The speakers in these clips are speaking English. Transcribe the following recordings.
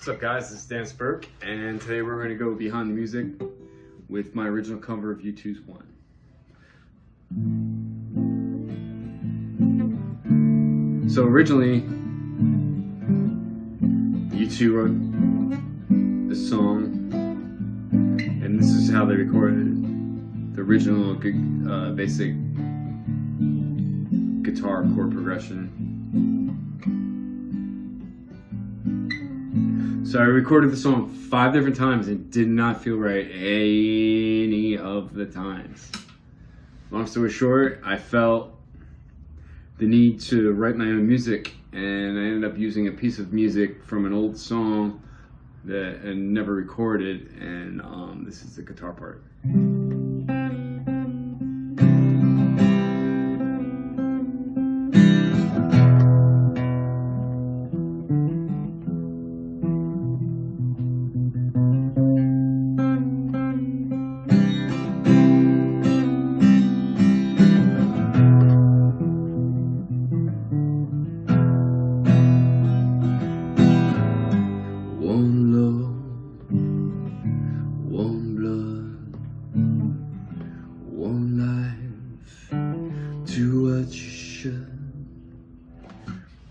What's up guys, this is Dan Spirk, and today we're going to go behind the music with my original cover of U2's One. So originally, U2 wrote this song, and this is how they recorded the original basic guitar chord progression. So I recorded the song 5 different times and did not feel right any of the times. Long story short, I felt the need to write my own music, and I ended up using a piece of music from an old song that I never recorded, and this is the guitar part.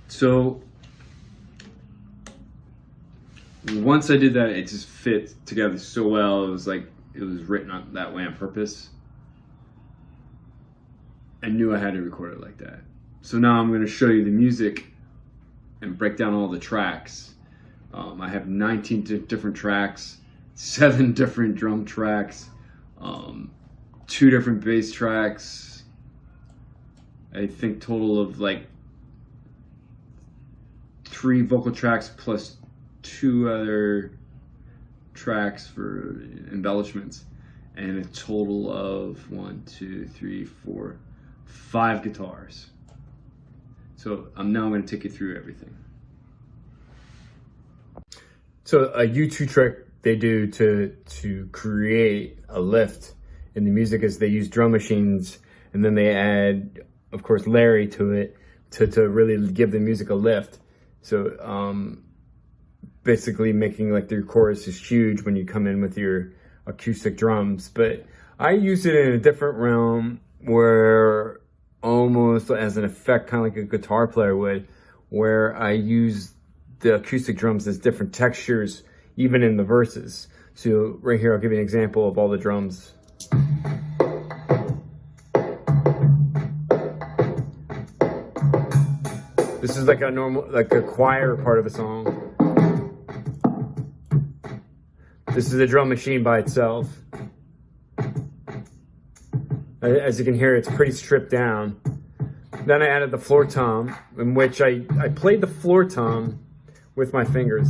So once I did that, it just fit together so well. It was like it was written on that way on purpose. I knew I had to record it like that. So now I'm going to show you the music and break down all the tracks. I have 19 different tracks, 7 different drum tracks, 2 different bass tracks. I think total of like 3 vocal tracks plus 2 other tracks for embellishments, and a total of 5 guitars. So I'm now going to take you through everything. So a U2 trick they do to create a lift in the music is they use drum machines, and then they add, of course, Larry to it to really give the music a lift. So basically making like the chorus is huge when you come in with your acoustic drums. But I use it in a different realm, where almost as an effect, kind of like a guitar player would, where I use the acoustic drums as different textures, even in the verses. So right here, I'll give you an example of all the drums. This is like a normal, like a choir part of a song. This is a drum machine by itself. As you can hear, it's pretty stripped down. Then I added the floor tom, in which I played the floor tom with my fingers.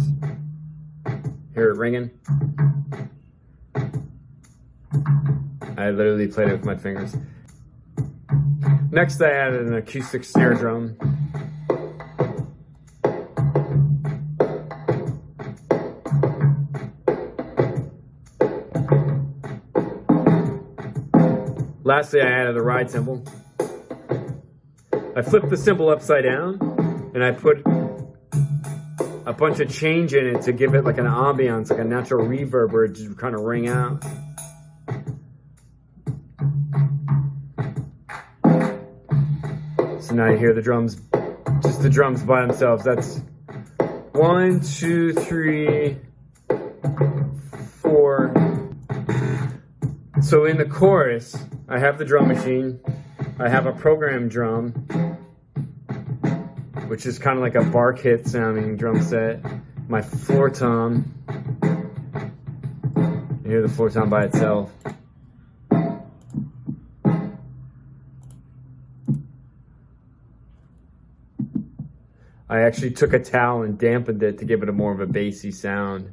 Hear it ringing? I literally played it with my fingers. Next, I added an acoustic snare drum. Lastly, I added a ride cymbal. I flipped the cymbal upside down, and I put a bunch of change in it to give it like an ambiance, like a natural reverb where it just kind of ring out. So now you hear the drums, just the drums by themselves. That's 1, 2, 3, 4. So in the chorus, I have the drum machine, I have a programmed drum, which is kind of like a bar kit sounding drum set, my floor tom, you hear the floor tom by itself. I actually took a towel and dampened it to give it a more of a bassy sound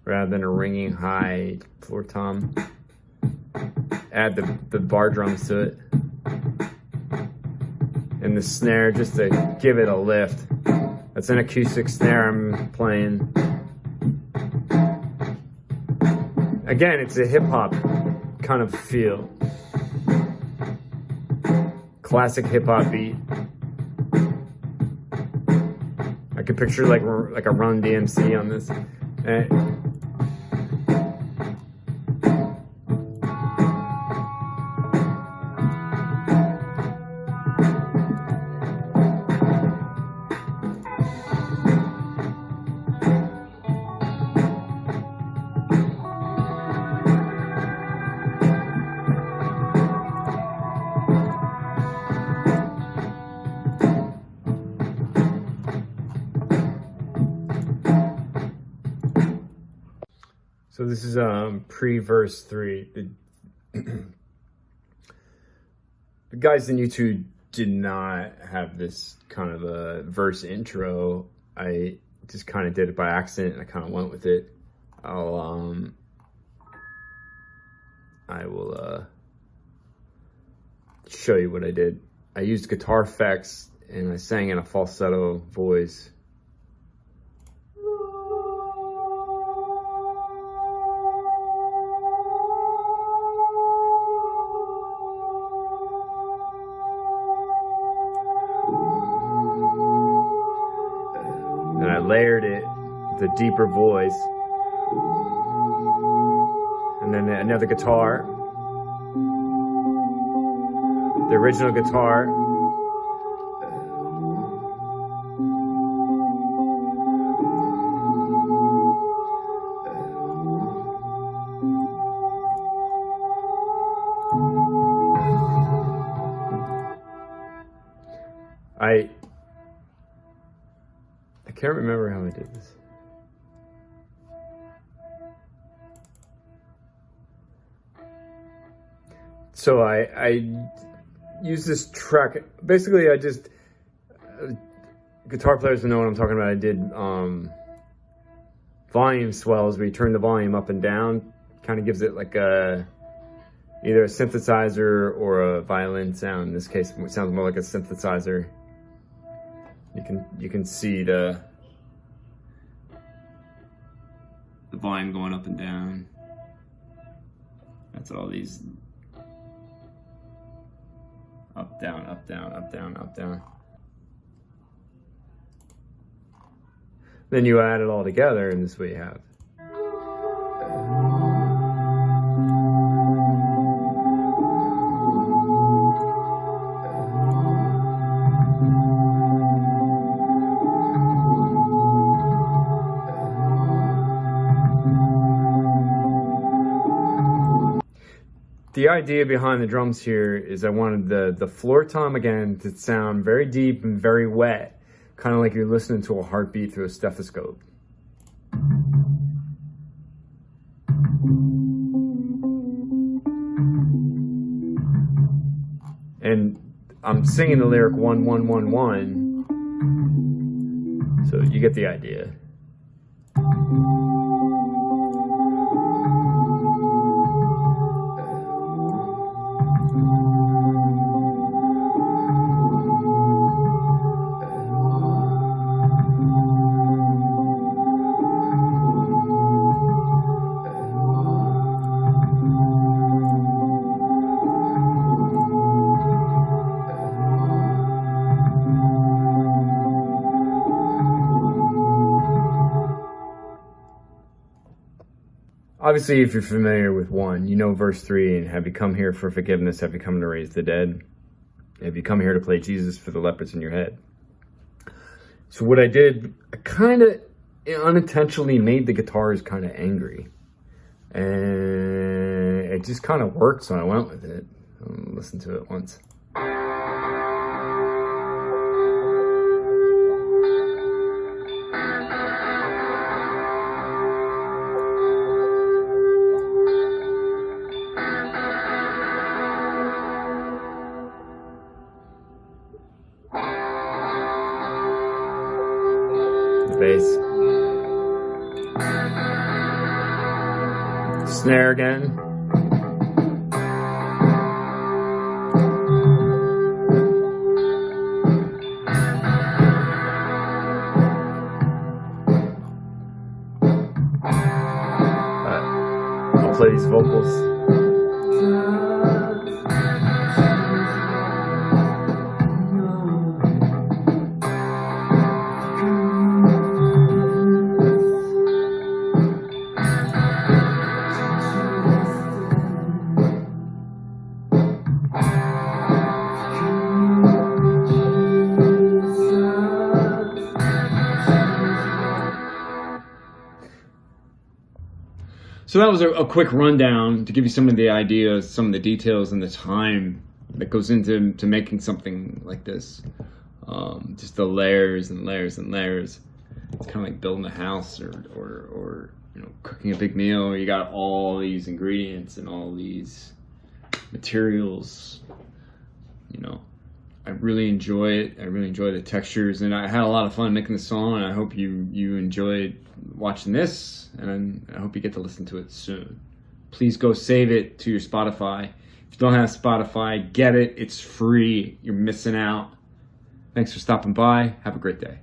rather than a ringing high floor tom. Add the bar drums to it, and the snare just to give it a lift. That's an acoustic snare I'm playing. Again, it's a hip hop kind of feel. Classic hip hop beat. I could picture like a Run DMC on this. And so this is pre-verse 3. The guys in YouTube did not have this kind of a verse intro. I just kind of did it by accident and I kind of went with it. I will show you what I did. I used guitar effects and I sang in a falsetto voice. And I layered it, the deeper voice, and then another guitar, the original guitar, I can't remember how I did this. So I use this track. Basically, I just guitar players will know what I'm talking about. I did volume swells where you turn the volume up and down. Kind of gives it like a either a synthesizer or a violin sound. In this case, it sounds more like a synthesizer. You can see the volume going up and down. That's all these up, down, up, down, up, down, up, down. Then you add it all together, and this is what you have. The idea behind the drums here is I wanted the floor tom again to sound very deep and very wet, kind of like you're listening to a heartbeat through a stethoscope. And I'm singing the lyric 1 1 1 1, so you get the idea. Obviously, if you're familiar with 1, you know verse 3, and have you come here for forgiveness? Have you come to raise the dead? Have you come here to play Jesus for the leopards in your head? So what I did, I kind of unintentionally made the guitars kind of angry. And it just kind of worked, so I went with it. I'll listen to it once. Bass. Snare again. I'll play these vocals. So that was a quick rundown to give you some of the ideas, some of the details, and the time that goes into making something like this. Just the layers and layers and layers. It's kind of like building a house or you know, cooking a big meal. You got all these ingredients and all these materials. You know, I really enjoy it. I really enjoy the textures, and I had a lot of fun making the song. And I hope you enjoyed watching this, and I hope you get to listen to it soon. Please go save it to your Spotify. If you don't have Spotify, get it. It's free. You're missing out. Thanks for stopping by. Have a great day.